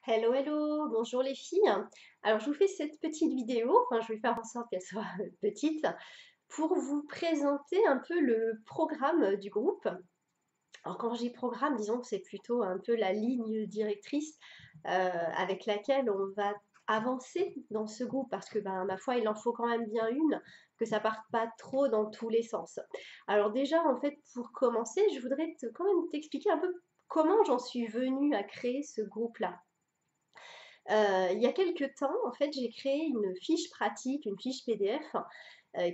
Hello, hello, bonjour les filles. Alors, je vous fais cette petite vidéo, enfin, je vais faire en sorte qu'elle soit petite, pour vous présenter un peu le programme du groupe. Alors, quand je dis programme, disons que c'est plutôt un peu la ligne directrice avec laquelle on va avancer dans ce groupe, parce que, ben, ma foi, il en faut quand même bien une, que ça parte pas trop dans tous les sens. Alors déjà, en fait, pour commencer, je voudrais quand même t'expliquer un peu comment j'en suis venue à créer ce groupe-là. Il y a quelques temps, en fait, j'ai créé une fiche pratique, une fiche PDF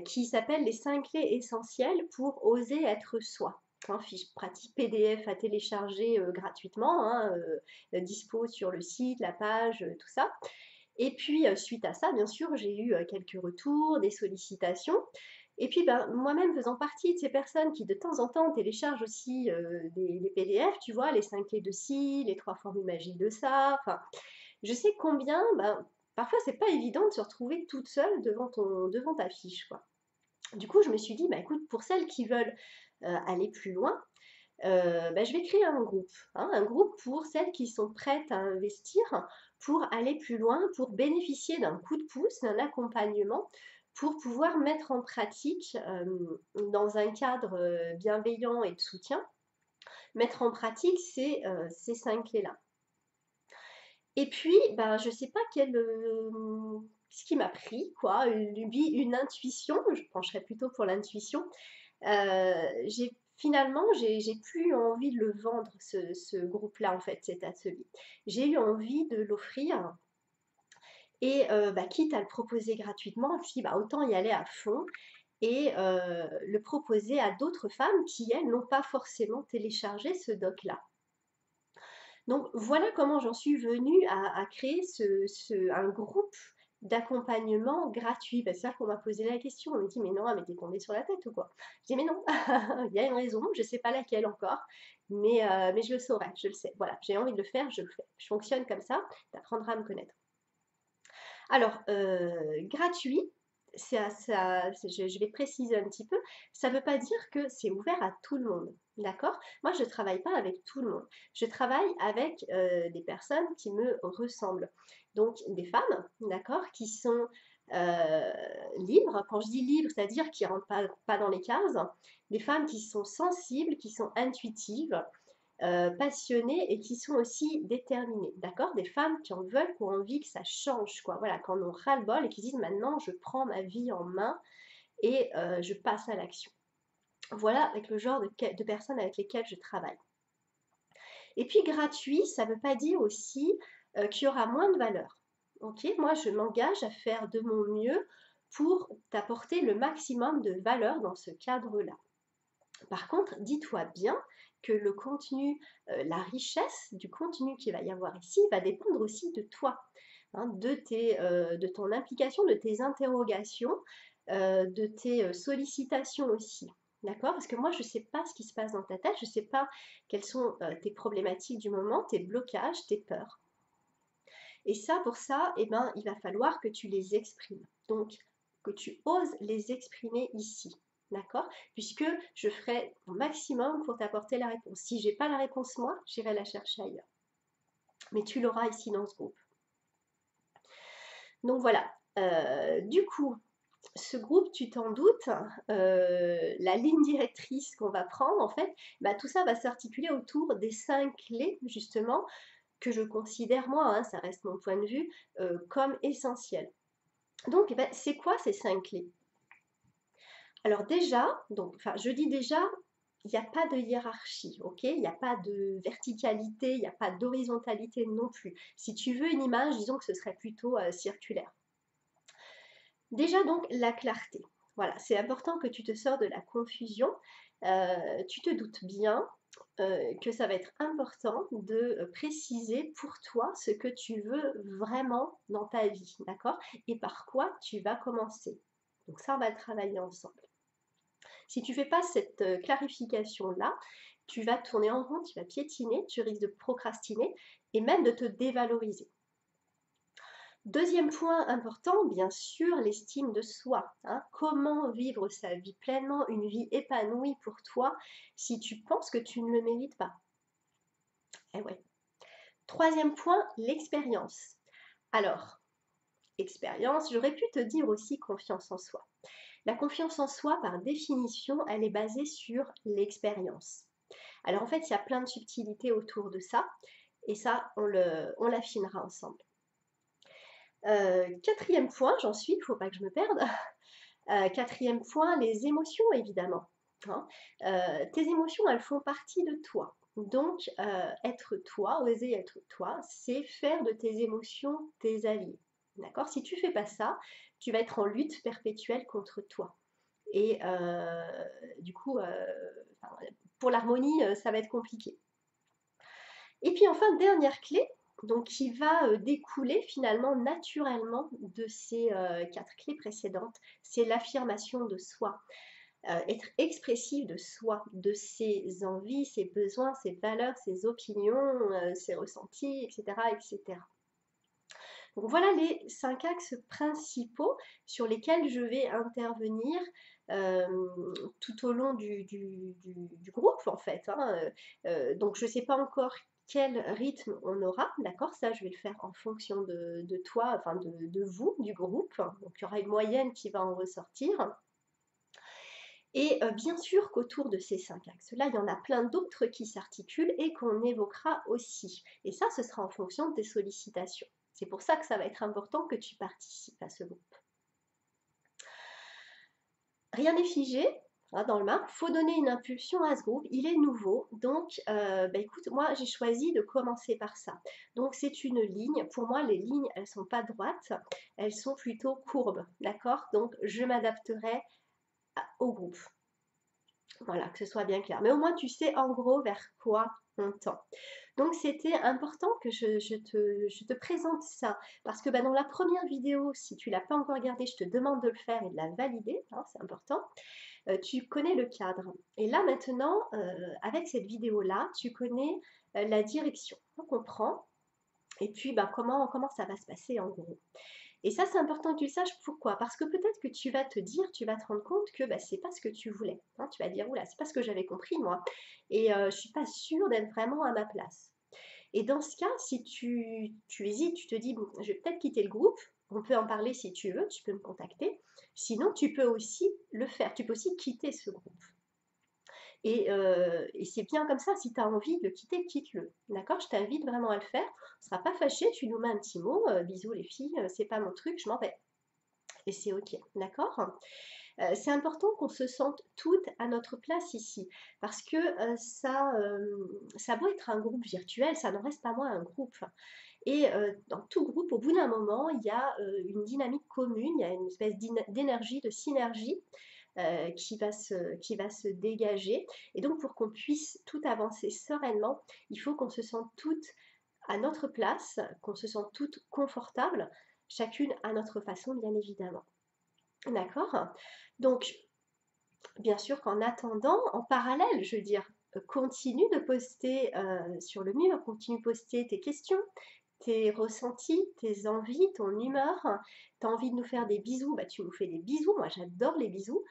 qui s'appelle les 5 clés essentielles pour oser être soi. Hein, fiche pratique PDF à télécharger gratuitement, hein, dispo sur le site, la page, tout ça. Et puis, suite à ça, bien sûr, j'ai eu quelques retours, des sollicitations. Et puis, ben, moi-même faisant partie de ces personnes qui de temps en temps téléchargent aussi des PDF, tu vois, les 5 clés de ci, les 3 formules magiques de ça, enfin, je sais combien, ben, parfois c'est pas évident de se retrouver toute seule devant ta fiche, quoi. Du coup, je me suis dit, bah écoute, pour celles qui veulent aller plus loin, bah, je vais créer un groupe, hein, un groupe pour celles qui sont prêtes à investir, pour aller plus loin, pour bénéficier d'un coup de pouce, d'un accompagnement, pour pouvoir mettre en pratique, dans un cadre bienveillant et de soutien, mettre en pratique ces 5 clés-là. Et puis, ben, je sais pas ce qui m'a pris, quoi, une lubie, une intuition, je pencherais plutôt pour l'intuition. J'ai plus envie de le vendre, ce groupe-là, en fait, cet atelier. J'ai eu envie de l'offrir et bah, quitte à le proposer gratuitement, je me suis dit, bah, autant y aller à fond et le proposer à d'autres femmes qui, elles, n'ont pas forcément téléchargé ce doc-là. Donc voilà comment j'en suis venue à créer un groupe d'accompagnement gratuit. Parce que c'est ça qu'on m'a posé la question. On m'a dit, mais non, mais t'es tombée sur la tête ou quoi? Je dis, mais non, il y a une raison, je ne sais pas laquelle encore, mais je le saurai, je le sais. Voilà, j'ai envie de le faire, je le fais. Je fonctionne comme ça, tu apprendras à me connaître. Alors, gratuit, je vais préciser un petit peu, ça ne veut pas dire que c'est ouvert à tout le monde, d'accord? Moi, je ne travaille pas avec tout le monde. Je travaille avec des personnes qui me ressemblent. Donc, des femmes, d'accord, qui sont libres. Quand je dis libres, c'est-à-dire qui ne rentrent pas dans les cases. Des femmes qui sont sensibles, qui sont intuitives, passionnées et qui sont aussi déterminées, d'accord? Des femmes qui en veulent, qui ont envie que ça change, quoi. Voilà, quand on ras-le-bol et qui disent maintenant je prends ma vie en main et je passe à l'action. Voilà avec le genre de personnes avec lesquelles je travaille. Et puis gratuit, ça ne veut pas dire aussi qu'il y aura moins de valeur. Ok, moi je m'engage à faire de mon mieux pour t'apporter le maximum de valeur dans ce cadre-là. Par contre, dis-toi bien que le contenu, la richesse du contenu qu'il va y avoir ici va dépendre aussi de toi, hein, de ton implication, de tes interrogations, de tes sollicitations aussi. D'accord? Parce que moi, je ne sais pas ce qui se passe dans ta tête, je ne sais pas quelles sont tes problématiques du moment, tes blocages, tes peurs. Et ça, pour ça, eh ben, il va falloir que tu les exprimes. Donc, que tu oses les exprimer ici. D'accord? Puisque je ferai mon maximum pour t'apporter la réponse. Si j'ai pas la réponse moi, j'irai la chercher ailleurs. Mais tu l'auras ici dans ce groupe. Donc voilà. Du coup, ce groupe, tu t'en doutes, la ligne directrice qu'on va prendre, en fait, bah, tout ça va s'articuler autour des 5 clés, justement, que je considère, moi, hein, ça reste mon point de vue, comme essentielles. Donc, eh ben, c'est quoi ces 5 clés? Alors déjà, donc, enfin, je dis déjà, il n'y a pas de hiérarchie, ok? Il n'y a pas de verticalité, il n'y a pas d'horizontalité non plus. Si tu veux une image, disons que ce serait plutôt circulaire. Déjà donc la clarté. Voilà, c'est important que tu te sors de la confusion. Tu te doutes bien que ça va être important de préciser pour toi ce que tu veux vraiment dans ta vie, d'accord? Et par quoi tu vas commencer. Donc ça, on va le travailler ensemble. Si tu ne fais pas cette clarification-là, tu vas tourner en rond, tu vas piétiner, tu risques de procrastiner et même de te dévaloriser. Deuxième point important, bien sûr, l'estime de soi, hein. Comment vivre sa vie pleinement, une vie épanouie pour toi, si tu penses que tu ne le mérites pas? Eh ouais. Troisième point, l'expérience. Alors, expérience, j'aurais pu te dire aussi confiance en soi. La confiance en soi, par définition, elle est basée sur l'expérience. Alors en fait, il y a plein de subtilités autour de ça, et ça, on l'affinera ensemble. Quatrième point, j'en suis, il ne faut pas que je me perde. Quatrième point, les émotions, évidemment. Hein. Tes émotions, elles font partie de toi. Donc, être toi, oser être toi, c'est faire de tes émotions tes alliés. D'accord? Si tu fais pas ça, tu vas être en lutte perpétuelle contre toi. Et du coup, pour l'harmonie, ça va être compliqué. Et puis enfin, dernière clé, donc qui va découler finalement naturellement de ces 4 clés précédentes, c'est l'affirmation de soi. Être expressif de soi, de ses envies, ses besoins, ses valeurs, ses opinions, ses ressentis, etc., etc. Donc voilà les 5 axes principaux sur lesquels je vais intervenir euh, tout au long du groupe en fait. Hein. Donc je ne sais pas encore quel rythme on aura, d'accord? Ça, je vais le faire en fonction de toi, enfin de vous, du groupe. Donc il y aura une moyenne qui va en ressortir. Et bien sûr qu'autour de ces 5 axes-là, il y en a plein d'autres qui s'articulent et qu'on évoquera aussi. Et ça, ce sera en fonction de tes sollicitations. C'est pour ça que ça va être important que tu participes à ce groupe. Rien n'est figé hein, dans le marbre, il faut donner une impulsion à ce groupe, il est nouveau, donc écoute, moi j'ai choisi de commencer par ça. Donc c'est une ligne, pour moi les lignes elles ne sont pas droites, elles sont plutôt courbes, d'accord? Donc je m'adapterai au groupe. Voilà, que ce soit bien clair. Mais au moins, tu sais en gros vers quoi on tend. Donc, c'était important que je te présente ça. Parce que bah, dans la première vidéo, si tu ne l'as pas encore regardée, je te demande de le faire et de la valider. Hein, c'est important. Tu connais le cadre. Et là, maintenant, avec cette vidéo-là, tu connais la direction. Donc, on prend. Et puis, bah, comment ça va se passer en gros. Et ça, c'est important que tu le saches. Pourquoi? Parce que peut-être que tu vas te dire, tu vas te rendre compte que bah, c'est pas ce que tu voulais. Hein. Tu vas dire, oula, c'est pas ce que j'avais compris moi. Et je suis pas sûre d'être vraiment à ma place. Et dans ce cas, si tu hésites, tu te dis, bon, je vais peut-être quitter le groupe. On peut en parler si tu veux, tu peux me contacter. Sinon, tu peux aussi le faire. Tu peux aussi quitter ce groupe. Et c'est bien comme ça, si tu as envie de le quitter, quitte-le. D'accord? Je t'invite vraiment à le faire. On ne sera pas fâché, tu nous mets un petit mot, bisous les filles, c'est pas mon truc, je m'en vais. Et c'est ok, d'accord? C'est important qu'on se sente toutes à notre place ici, parce que ça doit être un groupe virtuel, ça n'en reste pas moins un groupe. Et dans tout groupe, au bout d'un moment, il y a une dynamique commune, il y a une espèce d'énergie, de synergie qui va se dégager. Et donc, pour qu'on puisse tout avancer sereinement, il faut qu'on se sente toutes à notre place, qu'on se sente toutes confortables, chacune à notre façon, bien évidemment. D'accord? Donc, bien sûr qu'en attendant, en parallèle, je veux dire, continue de poster sur le mur, continue de poster tes questions, tes ressentis, tes envies, ton humeur. Tu as envie de nous faire des bisous, bah, tu nous fais des bisous. Moi, j'adore les bisous.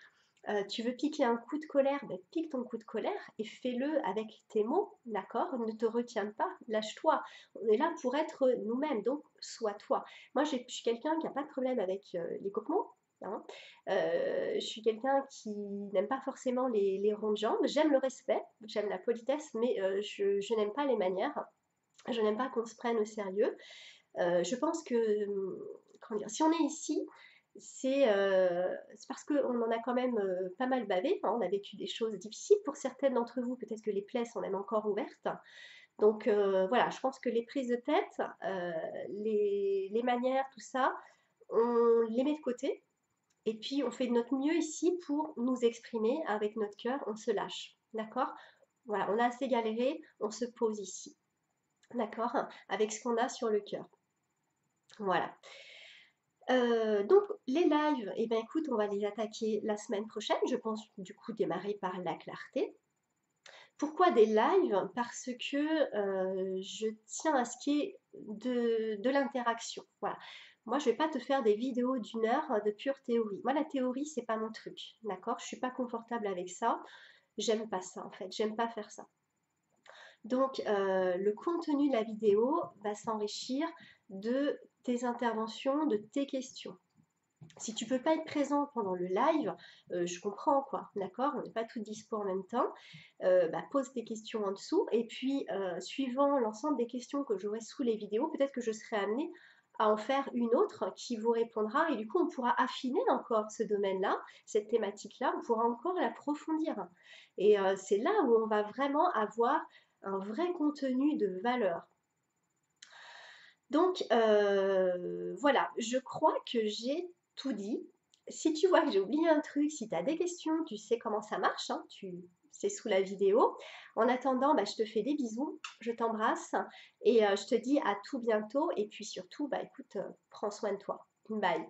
Tu veux piquer un coup de colère, bah, pique ton coup de colère et fais-le avec tes mots, d'accord? Ne te retiens pas, lâche-toi. On est là pour être nous-mêmes, donc sois toi. Moi, je suis quelqu'un qui n'a pas de problème avec les mots. Hein. Je suis quelqu'un qui n'aime pas forcément les rondes jambes. J'aime le respect, j'aime la politesse, mais je n'aime pas les manières. Je n'aime pas qu'on se prenne au sérieux. Je pense que, comment dire, si on est ici, c'est parce qu'on en a quand même pas mal bavé. Hein, on a vécu des choses difficiles. Pour certaines d'entre vous, peut-être que les plaies sont même encore ouvertes. Donc voilà, je pense que les prises de tête, les manières, tout ça, on les met de côté. Et puis on fait de notre mieux ici pour nous exprimer avec notre cœur. On se lâche. D'accord? Voilà, on a assez galéré, on se pose ici. D'accord? Avec ce qu'on a sur le cœur. Voilà. Donc les lives, eh ben écoute, on va les attaquer la semaine prochaine. Je pense du coup démarrer par la clarté. Pourquoi des lives? Parce que je tiens à ce qu'il y ait de l'interaction. Voilà. Moi, je ne vais pas te faire des vidéos d'une heure de pure théorie. Moi, la théorie, c'est pas mon truc. D'accord? Je suis pas confortable avec ça. J'aime pas ça en fait. J'aime pas faire ça. Donc, le contenu de la vidéo va s'enrichir de tes interventions, de tes questions. Si tu peux pas être présent pendant le live, je comprends quoi, d'accord? On n'est pas toutes dispo en même temps. Bah, pose tes questions en dessous et puis, suivant l'ensemble des questions que j'aurai sous les vidéos, peut-être que je serai amenée à en faire une autre qui vous répondra et du coup on pourra affiner encore ce domaine-là, cette thématique-là, on pourra encore l'approfondir. Et c'est là où on va vraiment avoir un vrai contenu de valeur. Donc voilà, je crois que j'ai tout dit. Si tu vois que j'ai oublié un truc, si tu as des questions, tu sais comment ça marche, hein, c'est sous la vidéo. En attendant, bah, je te fais des bisous, je t'embrasse et je te dis à tout bientôt. Et puis surtout, bah, écoute, prends soin de toi. Bye.